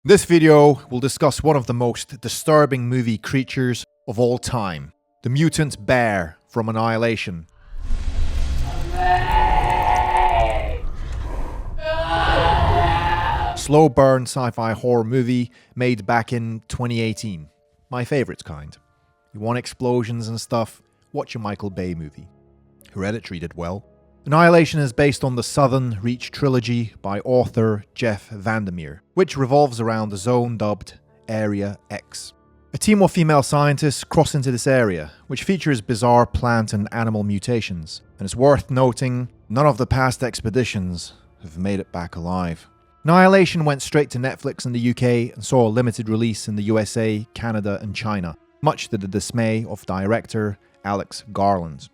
This video will discuss one of the most disturbing movie creatures of all time, the mutant bear from Annihilation. Slow burn sci-fi horror movie made back in 2018. My favourite kind. You want explosions and stuff? Watch a Michael Bay movie. Hereditary did well. Annihilation is based on the Southern Reach trilogy by author Jeff Vandermeer, which revolves around the zone dubbed Area X. A team of female scientists cross into this area, which features bizarre plant and animal mutations, and it's worth noting none of the past expeditions have made it back alive. Annihilation went straight to Netflix in the UK and saw a limited release in the USA, Canada and China, much to the dismay of director Alex Garland.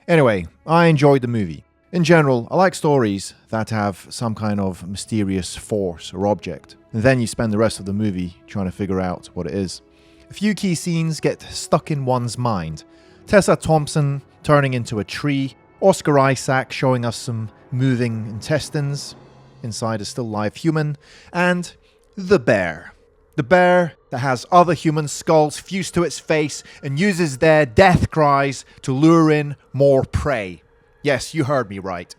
Anyway, I enjoyed the movie. In general, I like stories that have some kind of mysterious force or object, and then you spend the rest of the movie trying to figure out what it is. A few key scenes get stuck in one's mind. Tessa Thompson turning into a tree, Oscar Isaac showing us some moving intestines inside a still live human, and the bear. The bear that has other human skulls fused to its face and uses their death cries to lure in more prey. Yes, you heard me right.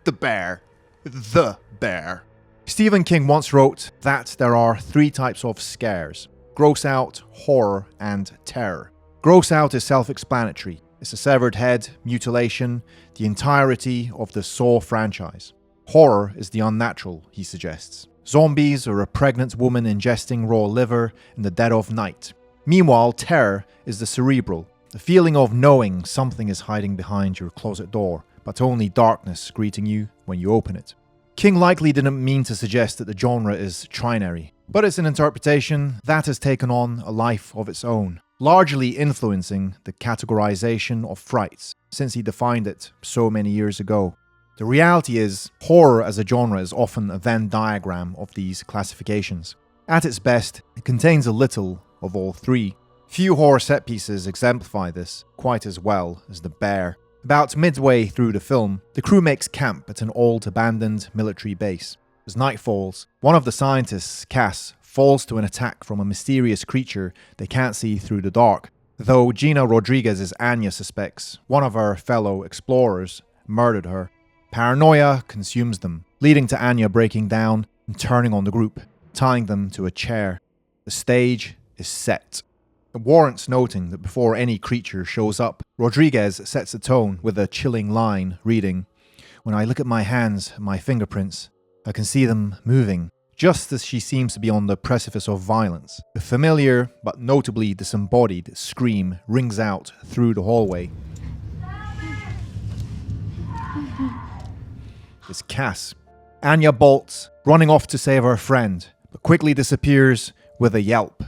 The bear. The bear. Stephen King once wrote that there are three types of scares: gross out, horror, and terror. Gross out is self-explanatory. It's a severed head, mutilation, the entirety of the Saw franchise. Horror is the unnatural, he suggests. Zombies or a pregnant woman ingesting raw liver in the dead of night. Meanwhile, terror is the cerebral, the feeling of knowing something is hiding behind your closet door, but only darkness greeting you when you open it. King likely didn't mean to suggest that the genre is trinary, but it's an interpretation that has taken on a life of its own, largely influencing the categorization of frights, since he defined it so many years ago. The reality is, horror as a genre is often a Venn diagram of these classifications. At its best, it contains a little of all three. Few horror set pieces exemplify this quite as well as the bear. About midway through the film, the crew makes camp at an old abandoned military base. As night falls, one of the scientists, Cass, falls to an attack from a mysterious creature they can't see through the dark, though Gina Rodriguez's Anya suspects one of her fellow explorers murdered her. Paranoia consumes them, leading to Anya breaking down and turning on the group, tying them to a chair. The stage is set. It warrants noting that before any creature shows up, Rodriguez sets the tone with a chilling line reading, "When I look at my hands and my fingerprints, I can see them moving," just as she seems to be on the precipice of violence. The familiar, but notably disembodied, scream rings out through the hallway. It's Cass. Anya bolts, running off to save her friend, but quickly disappears with a yelp.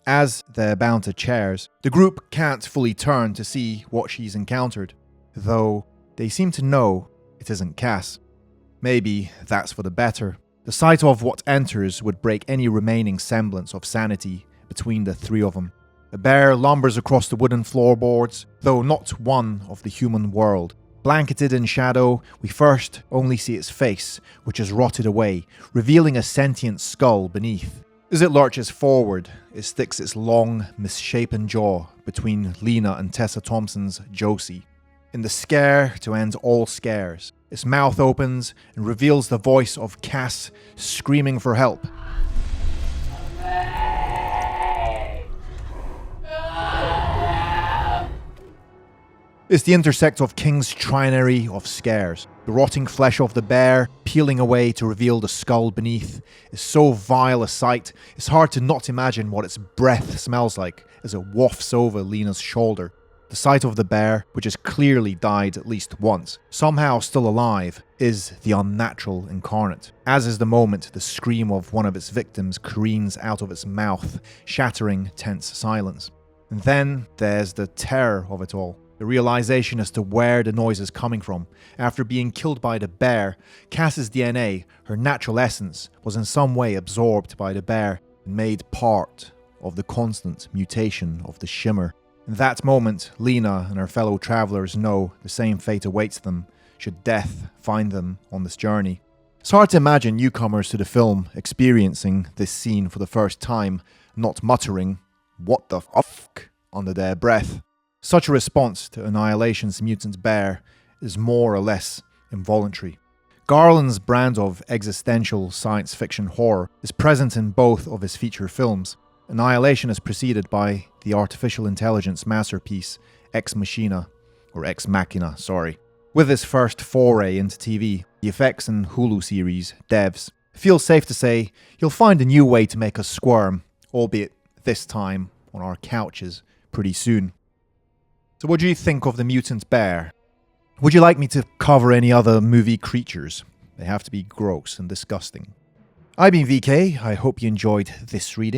As they're bound to chairs, the group can't fully turn to see what she's encountered, though they seem to know it isn't Cass. Maybe that's for the better. The sight of what enters would break any remaining semblance of sanity between the three of them. The bear lumbers across the wooden floorboards, though not one of the human world. Blanketed in shadow, we first only see its face, which has rotted away, revealing a sentient skull beneath. As it lurches forward, it sticks its long, misshapen jaw between Lena and Tessa Thompson's Josie. In the scare to end all scares, its mouth opens and reveals the voice of Cass screaming for help. It's the intersect of King's trinary of scares. The rotting flesh of the bear, peeling away to reveal the skull beneath, is so vile a sight, it's hard to not imagine what its breath smells like as it wafts over Lena's shoulder. The sight of the bear, which has clearly died at least once, somehow still alive, is the unnatural incarnate, as is the moment the scream of one of its victims careens out of its mouth, shattering tense silence. And then there's the terror of it all. The realization as to where the noise is coming from. After being killed by the bear, Cass's DNA, her natural essence, was in some way absorbed by the bear and made part of the constant mutation of the shimmer. In that moment, Lena and her fellow travelers know the same fate awaits them, should death find them on this journey. It's hard to imagine newcomers to the film experiencing this scene for the first time, not muttering, "What the fuck?" under their breath. Such a response to Annihilation's mutant bear is more or less involuntary. Garland's brand of existential science fiction horror is present in both of his feature films. Annihilation is preceded by the artificial intelligence masterpiece Ex Machina, With his first foray into TV, the effects in Hulu series, Devs, it feels safe to say you'll find a new way to make us squirm, albeit this time on our couches pretty soon. So what do you think of the mutant bear? Would you like me to cover any other movie creatures? They have to be gross and disgusting. I've been VK, I hope you enjoyed this reading.